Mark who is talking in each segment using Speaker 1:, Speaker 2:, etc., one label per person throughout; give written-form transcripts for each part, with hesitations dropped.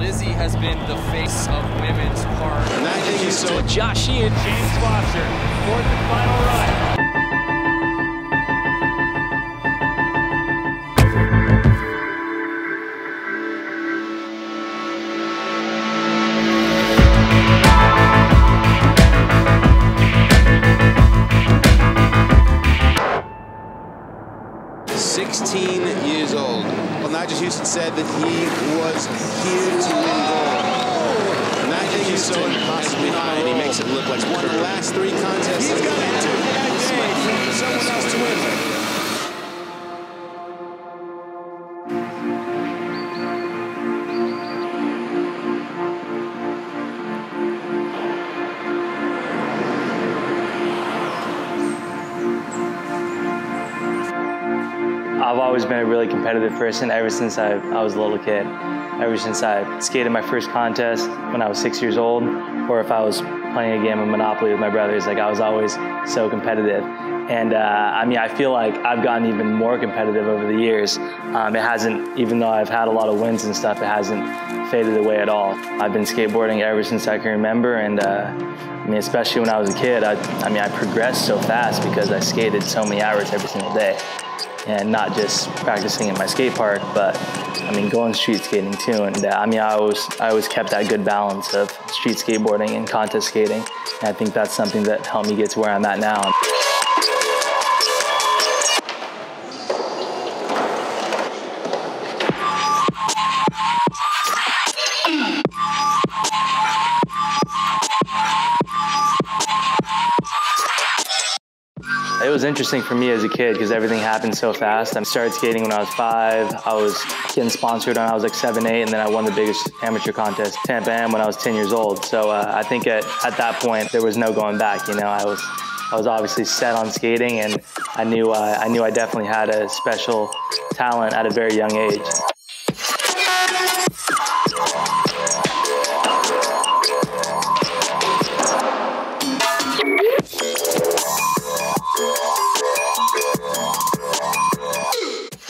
Speaker 1: Lizzie has been the face of women's park.
Speaker 2: And that thing is so...
Speaker 1: Josh Sheehan, James Foster, fourth and final run.
Speaker 2: Years old. Well, Nyjah Huston said that he was here to win gold. Nyjah Huston possibly high, and he makes it look like he's won the last 3 contests. He's got into for someone else to win.
Speaker 3: I've always been a really competitive person ever since I was a little kid. Ever since I skated my first contest when I was 6 years old, or if I was playing a game of Monopoly with my brothers, like I was always so competitive. And I mean, I feel like I've gotten even more competitive over the years. It hasn't, even though I've had a lot of wins and stuff, it hasn't faded away at all. I've been skateboarding ever since I can remember, and I mean, especially when I was a kid, I mean, I progressed so fast because I skated so many hours every single day. And not just practicing in my skate park, but I mean, going street skating too. And I mean, I always kept that good balance of street skateboarding and contest skating. And I think that's something that helped me get to where I'm at now. It was interesting for me as a kid because everything happened so fast. I started skating when I was 5. I was getting sponsored when I was like 7, 8, and then I won the biggest amateur contest, Tampa Am, when I was 10 years old. So I think at that point there was no going back. You know, I was obviously set on skating, and I knew I definitely had a special talent at a very young age.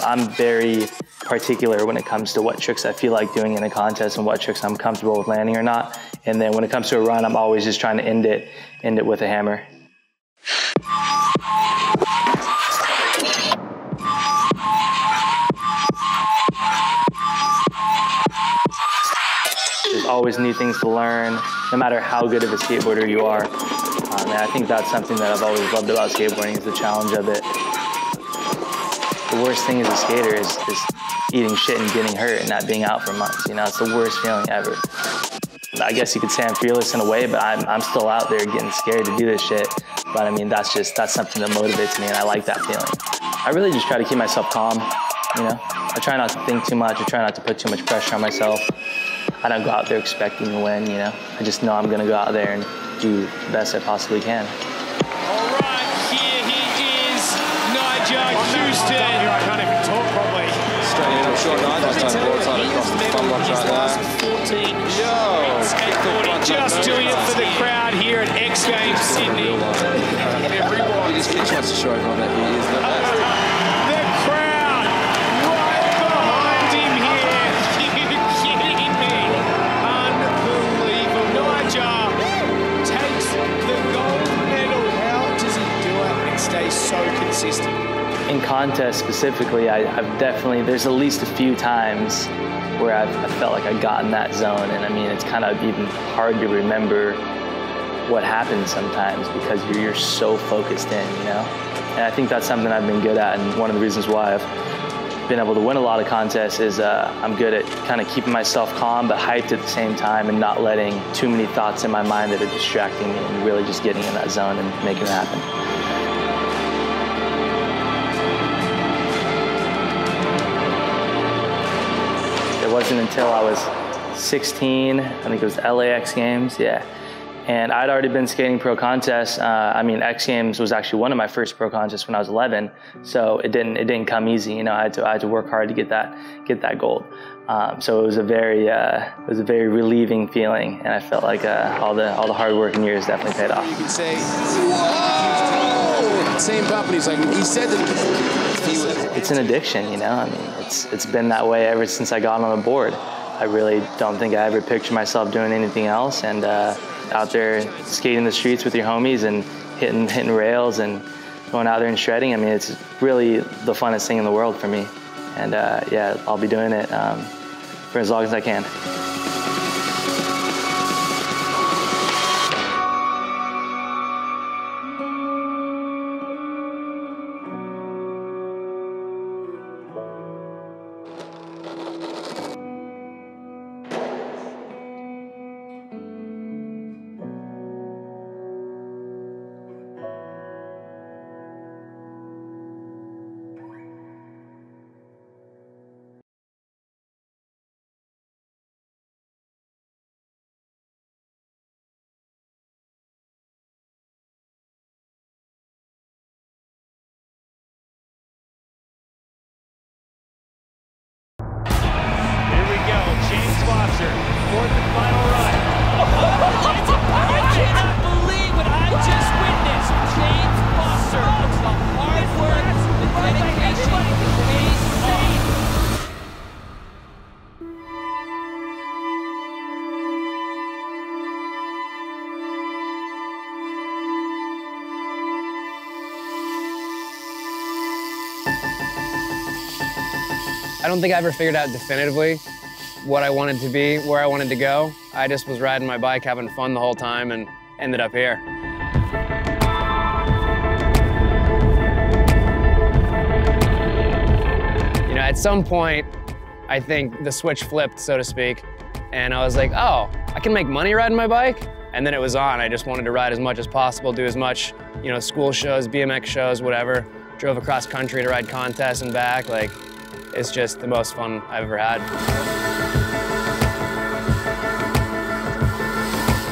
Speaker 3: I'm very particular when it comes to what tricks I feel like doing in a contest and what tricks I'm comfortable with landing or not. And then when it comes to a run, I'm always just trying to end it with a hammer. There's always new things to learn, no matter how good of a skateboarder you are. And I think that's something that I've always loved about skateboarding, is the challenge of it. The worst thing as a skater is eating shit and getting hurt and not being out for months. You know, it's the worst feeling ever. I guess you could say I'm fearless in a way, but I'm still out there getting scared to do this shit. But I mean, that's something that motivates me, and I like that feeling. I really just try to keep myself calm, you know? I try not to think too much. I try not to put too much pressure on myself. I don't go out there expecting to win, you know? I just know I'm gonna go out there and do the best I possibly can.
Speaker 1: All right, here he is, Nyjah Huston. I can't even talk properly.
Speaker 2: Straight in, I'm sure Nyjah's done broadside across the front watch right there. Yo!
Speaker 1: Just doing it for the crowd here at X Games Sydney.
Speaker 2: He just wants to show everyone that he is the best.
Speaker 1: The crowd right behind him here. You're kidding me. Unbelievable. Nyjah takes the gold medal. How does he do it and stay so consistent?
Speaker 3: In contests specifically, there's at least a few times where I felt like I got in that zone, and I mean, it's kind of even hard to remember what happens sometimes because you're so focused in, you know? And I think that's something I've been good at, and one of the reasons why I've been able to win a lot of contests is I'm good at kind of keeping myself calm but hyped at the same time, and not letting too many thoughts in my mind that are distracting me, and really just getting in that zone and making it happen. It wasn't until I was 16, I think it was LAX Games, yeah. And I'd already been skating pro contests. I mean, X Games was actually one of my first pro contests when I was 11, so it didn't come easy. You know, I had to work hard to get that gold. So it was a very relieving feeling, and I felt like all the hard work and years definitely paid off.
Speaker 2: You could say, whoa! Same companies, like he said that
Speaker 3: it's an addiction, you know. I mean, it's been that way ever since I got on the board. I really don't think I ever pictured myself doing anything else, and out there skating the streets with your homies and hitting rails and going out there and shredding. I mean, it's really the funnest thing in the world for me. And yeah, I'll be doing it for as long as I can.
Speaker 4: Fourth and final run. I cannot believe what I just witnessed. James Foster. The hard work, the dedication pays off.
Speaker 5: I don't think I ever figured out definitively what I wanted to be, where I wanted to go. I just was riding my bike, having fun the whole time, and ended up here. You know, at some point, I think the switch flipped, so to speak, and I was like, oh, I can make money riding my bike? And then it was on. I just wanted to ride as much as possible, do as much, you know, school shows, BMX shows, whatever. Drove across country to ride contests and back. Like, it's just the most fun I've ever had.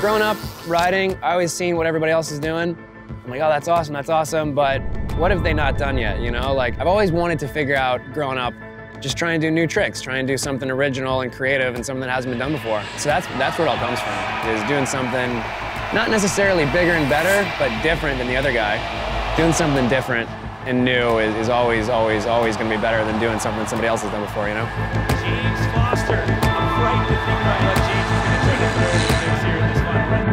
Speaker 5: Growing up riding, I always seen what everybody else is doing. I'm like, oh, that's awesome, but what have they not done yet, you know? Like, I've always wanted to figure out, growing up, just try and do new tricks, try and do something original and creative and something that hasn't been done before. So that's where it all comes from, is doing something not necessarily bigger and better, but different than the other guy. Doing something different and new is always gonna be better than doing something somebody else has done before, you know?
Speaker 4: James Foster, I'm frightened to think about what James is going to take us through this here in this final run.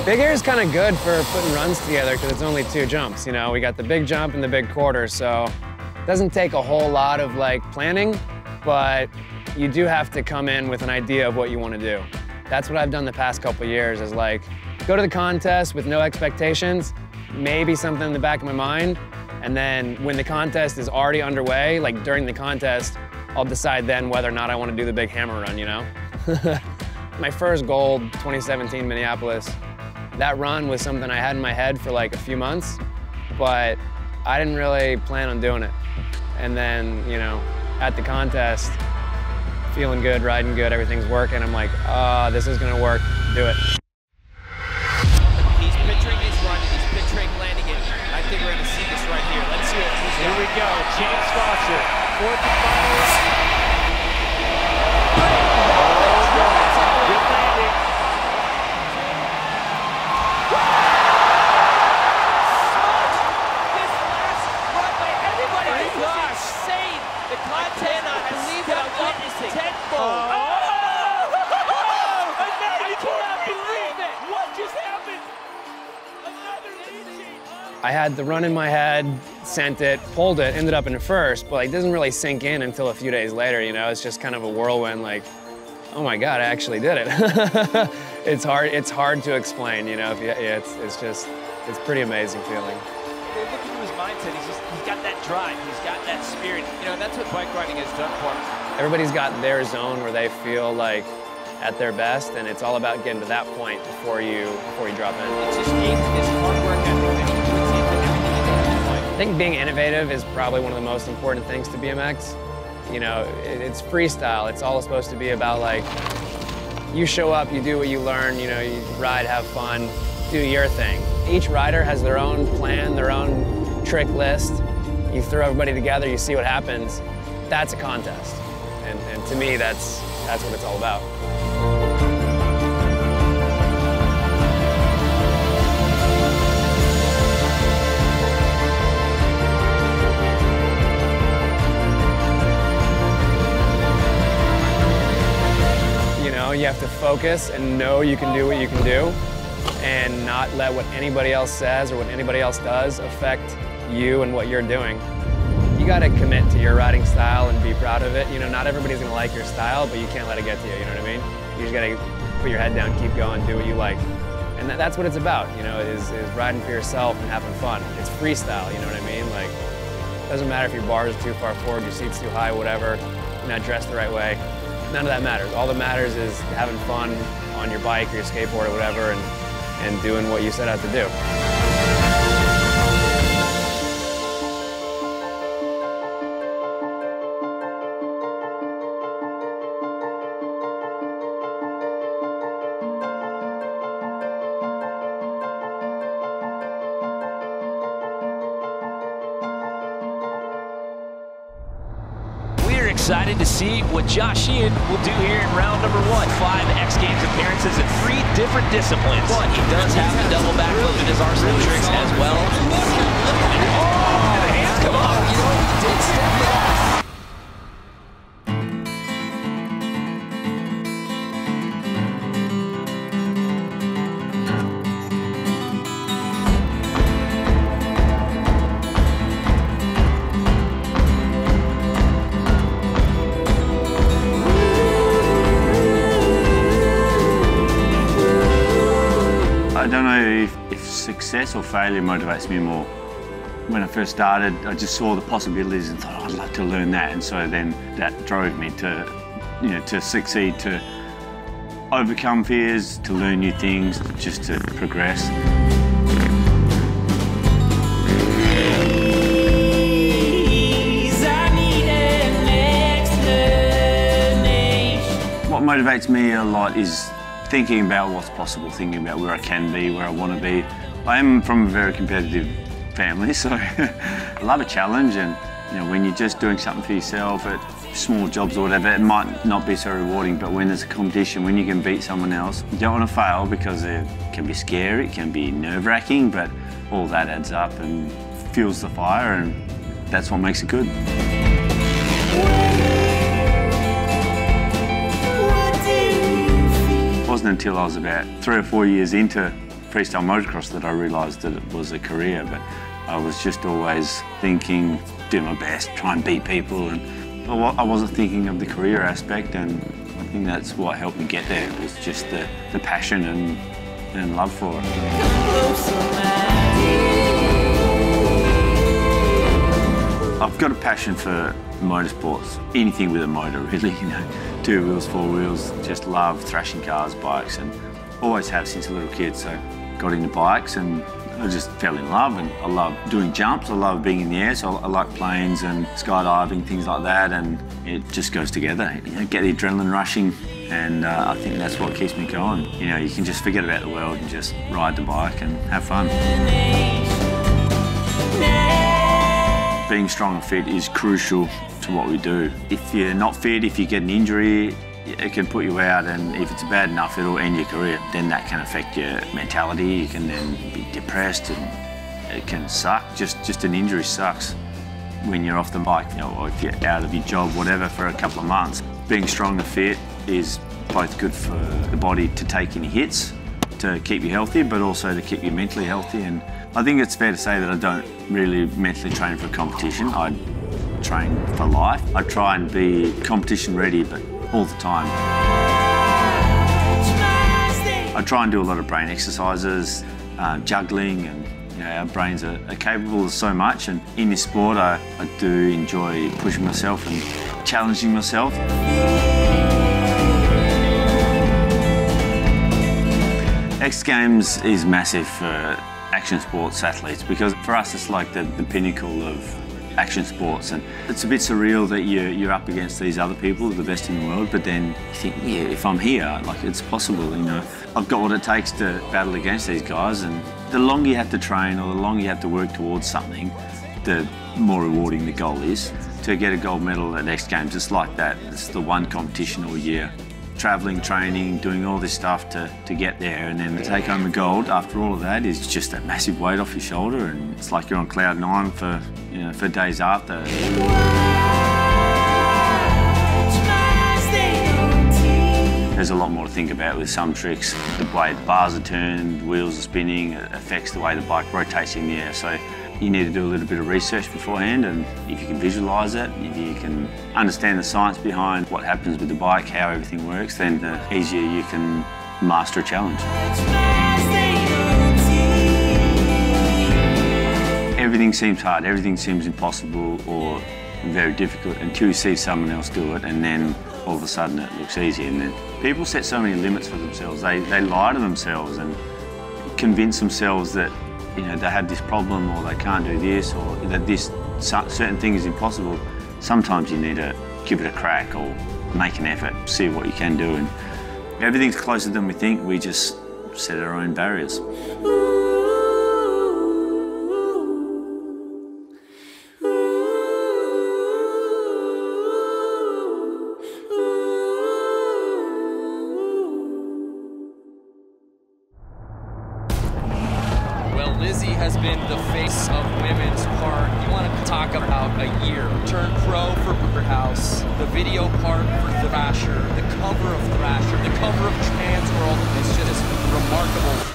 Speaker 5: Big air is kind of good for putting runs together because it's only 2 jumps, you know? We got the big jump and the big quarter, so it doesn't take a whole lot of like planning, but you do have to come in with an idea of what you want to do. That's what I've done the past couple of years, is like, go to the contest with no expectations, maybe something in the back of my mind, and then when the contest is already underway, like during the contest, I'll decide then whether or not I want to do the big hammer run, you know? My first gold, 2017 Minneapolis, that run was something I had in my head for like a few months, but I didn't really plan on doing it. And then, you know, at the contest, feeling good, riding good, everything's working. I'm like, this is gonna work, do it.
Speaker 4: He's picturing his run, and he's picturing landing it. I think we're gonna see this right here. Let's see it. Here we go, James Foster, fourth and final run. Good landing. This last run by everybody was insane. The contest, I believe what I'm witnessing. Tenfold. I cannot believe it. What just happened? Another teaching.
Speaker 5: I had the run in my head, sent it, pulled it, ended up in first, but like, it doesn't really sink in until a few days later, you know? It's just kind of a whirlwind, like, oh my God, I actually did it. It's hard to explain, you know? It's pretty amazing feeling.
Speaker 4: Look into his mindset. He's got that drive. He's got that spirit. You know, that's what bike riding has done for him.
Speaker 5: Everybody's got their zone where they feel like at their best, and it's all about getting to that point before you drop in.
Speaker 4: It's just his hard work ethic that he puts into everything he does in life.
Speaker 5: I think being innovative is probably one of the most important things to BMX. You know, it's freestyle. It's all supposed to be about like, you show up, you do what you learn, you know, you ride, have fun, do your thing. Each rider has their own plan, their own trick list. You throw everybody together, you see what happens. That's a contest. And to me, that's what it's all about. to focus and know you can do what you can do and not let what anybody else says or what anybody else does affect you and what you're doing. You gotta commit to your riding style and be proud of it. You know, not everybody's gonna like your style, but you can't let it get to you, you know what I mean? You just gotta put your head down, keep going, do what you like. And that's what it's about, you know, is riding for yourself and having fun. It's freestyle, you know what I mean? Like, it doesn't matter if your bars are too far forward, your seat's too high, whatever, you're not dressed the right way. None of that matters. All that matters is having fun on your bike or your skateboard or whatever and doing what you set out to do.
Speaker 4: Excited to see what Sheehan will do here in round number 1. 5 X Games appearances in 3 different disciplines. But he does have the double backflip in his arsenal of tricks as well. Oh, the hands come up. You know, he did step it off.
Speaker 6: I don't know if success or failure motivates me more. When I first started, I just saw the possibilities and thought, oh, I'd like to learn that. And so then that drove me to, you know, to succeed, to overcome fears, to learn new things, just to progress. What motivates me a lot is thinking about what's possible, thinking about where I can be, where I want to be. I am from a very competitive family, so I love a challenge, and you know, when you're just doing something for yourself at small jobs or whatever, it might not be so rewarding, but when there's a competition, when you can beat someone else, you don't want to fail because it can be scary, it can be nerve-wracking, but all that adds up and fuels the fire, and that's what makes it good. It wasn't until I was about 3 or 4 years into freestyle motocross that I realised that it was a career, but I was just always thinking, do my best, try and beat people, and I wasn't thinking of the career aspect, and I think that's what helped me get there. It was just the passion and love for it. I've got a passion for motorsports, anything with a motor really, you know, 2 wheels, 4 wheels, just love thrashing cars, bikes, and always have since a little kid, so got into bikes and I just fell in love, and I love doing jumps, I love being in the air, so I like planes and skydiving, things like that, and it just goes together. You know, get the adrenaline rushing, and I think that's what keeps me going. You know, you can just forget about the world and just ride the bike and have fun. Being strong and fit is crucial to what we do. If you're not fit, if you get an injury, it can put you out, and if it's bad enough, it'll end your career. Then that can affect your mentality. You can then be depressed, and it can suck. Just an injury sucks when you're off the bike, you know, or if you're out of your job, whatever, for a couple of months. Being strong and fit is both good for the body to take any hits, to keep you healthy, but also to keep you mentally healthy. And I think it's fair to say that I don't really mentally train for competition. I train for life. I try and be competition ready, but all the time. I try and do a lot of brain exercises, juggling, and you know, our brains are capable of so much, and in this sport I do enjoy pushing myself and challenging myself. X Games is massive for action sports athletes, because for us it's like the pinnacle of action sports, and it's a bit surreal that you're up against these other people, the best in the world, but then you think, yeah, if I'm here, like, it's possible, you know. I've got what it takes to battle against these guys, and the longer you have to train or the longer you have to work towards something, the more rewarding the goal is. To get a gold medal at X Games, it's like that. It's the one competition all year. Travelling, training, doing all this stuff to get there, and then to take home the gold after all of that is just a massive weight off your shoulder, and it's like you're on cloud 9 for, you know, for days after. There's a lot more to think about with some tricks. The way the bars are turned, wheels are spinning, it affects the way the bike rotates in the air. So you need to do a little bit of research beforehand, and if you can visualise it, if you can understand the science behind what happens with the bike, how everything works, then the easier you can master a challenge. Everything seems hard, everything seems impossible or very difficult until you see someone else do it, and then all of a sudden it looks easy. And then people set so many limits for themselves. They lie to themselves and convince themselves that, you know, they have this problem or they can't do this or that this certain thing is impossible. Sometimes you need to give it a crack or make an effort, see what you can do. And everything's closer than we think. We just set our own barriers.
Speaker 4: Lizzie has been the face of women's part. You want to talk about a year. Turned pro for House, the video part for Thrasher, the cover of Thrasher, the cover of Trans World. It's just remarkable.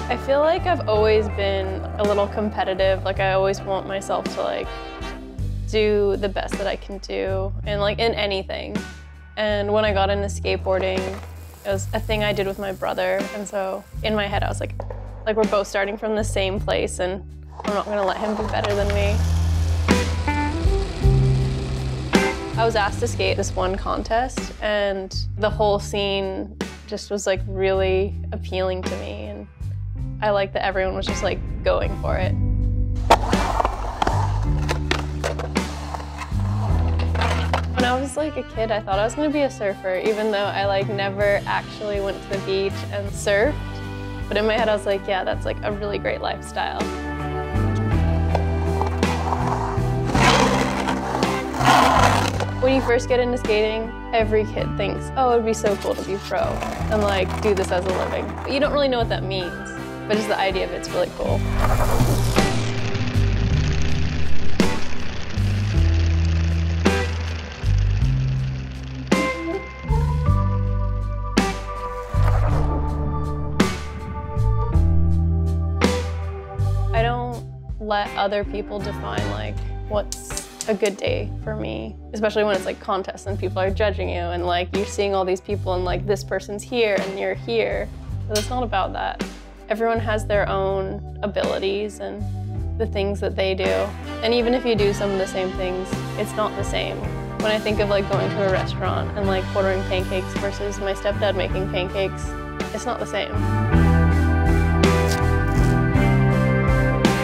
Speaker 7: I feel like I've always been a little competitive. Like I always want myself to like do the best that I can do and like in anything. And when I got into skateboarding, it was a thing I did with my brother. And so in my head, I was like we're both starting from the same place and I'm not gonna let him be better than me. I was asked to skate this one contest and the whole scene just was like really appealing to me. And I like that everyone was just like going for it. When I was like a kid, I thought I was gonna be a surfer, even though I like never actually went to the beach and surfed. But in my head, I was like, yeah, that's like a really great lifestyle. When you first get into skating, every kid thinks, oh, it'd be so cool to be pro and like do this as a living. But you don't really know what that means. But just the idea of it's really cool. I don't let other people define like what's a good day for me, especially when it's like contests and people are judging you and like you're seeing all these people and like this person's here and you're here. But it's not about that. Everyone has their own abilities and the things that they do. And even if you do some of the same things, it's not the same. When I think of like going to a restaurant and like ordering pancakes versus my stepdad making pancakes, it's not the same.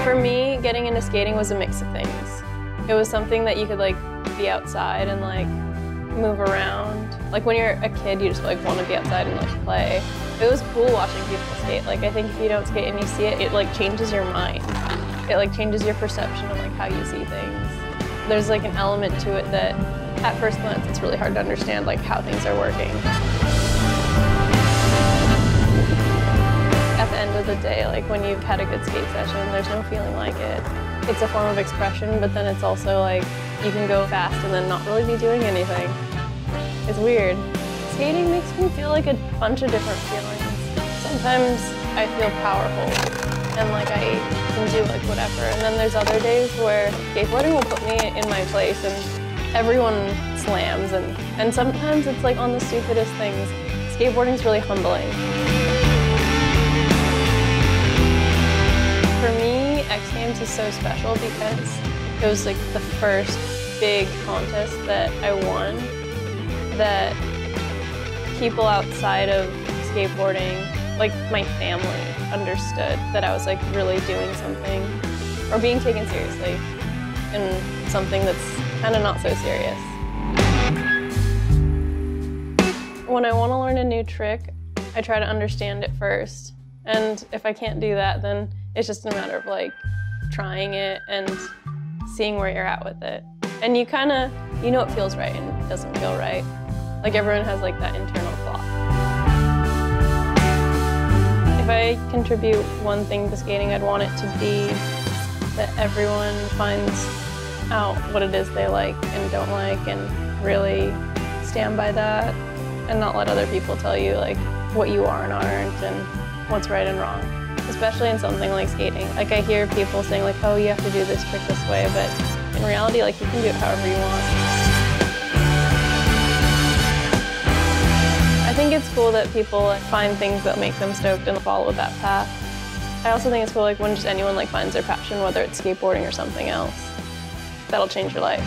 Speaker 7: For me, getting into skating was a mix of things. It was something that you could like be outside and like move around. Like when you're a kid, you just like want to be outside and like play. It was cool watching people skate. Like I think if you don't skate and you see it, it like changes your mind. It like changes your perception of like how you see things. There's like an element to it that at first glance, it's really hard to understand like how things are working. At the end of the day, like when you've had a good skate session, there's no feeling like it. It's a form of expression, but then it's also like you can go fast and then not really be doing anything. It's weird. Skating makes me feel like a bunch of different feelings. Sometimes I feel powerful and like I can do like whatever. And then there's other days where skateboarding will put me in my place and everyone slams. And sometimes it's like on the stupidest things. Skateboarding is really humbling. For me, X Games is so special because it was like the first big contest that I won that people outside of skateboarding, like my family, understood that I was like really doing something or being taken seriously in something that's kind of not so serious. When I want to learn a new trick, I try to understand it first. And if I can't do that, then it's just a matter of like trying it and seeing where you're at with it. And you know it feels right and it doesn't feel right. Like everyone has like that internal clock. If I contribute one thing to skating, I'd want it to be that everyone finds out what it is they like and don't like and really stand by that and not let other people tell you like what you are and aren't and what's right and wrong. Especially in something like skating. Like I hear people saying like, oh, you have to do this trick this way, but in reality, like you can do it however you want. I think it's cool that people like, find things that make them stoked and follow that path. I also think it's cool like when just anyone like finds their passion, whether it's skateboarding or something else. That'll change your life.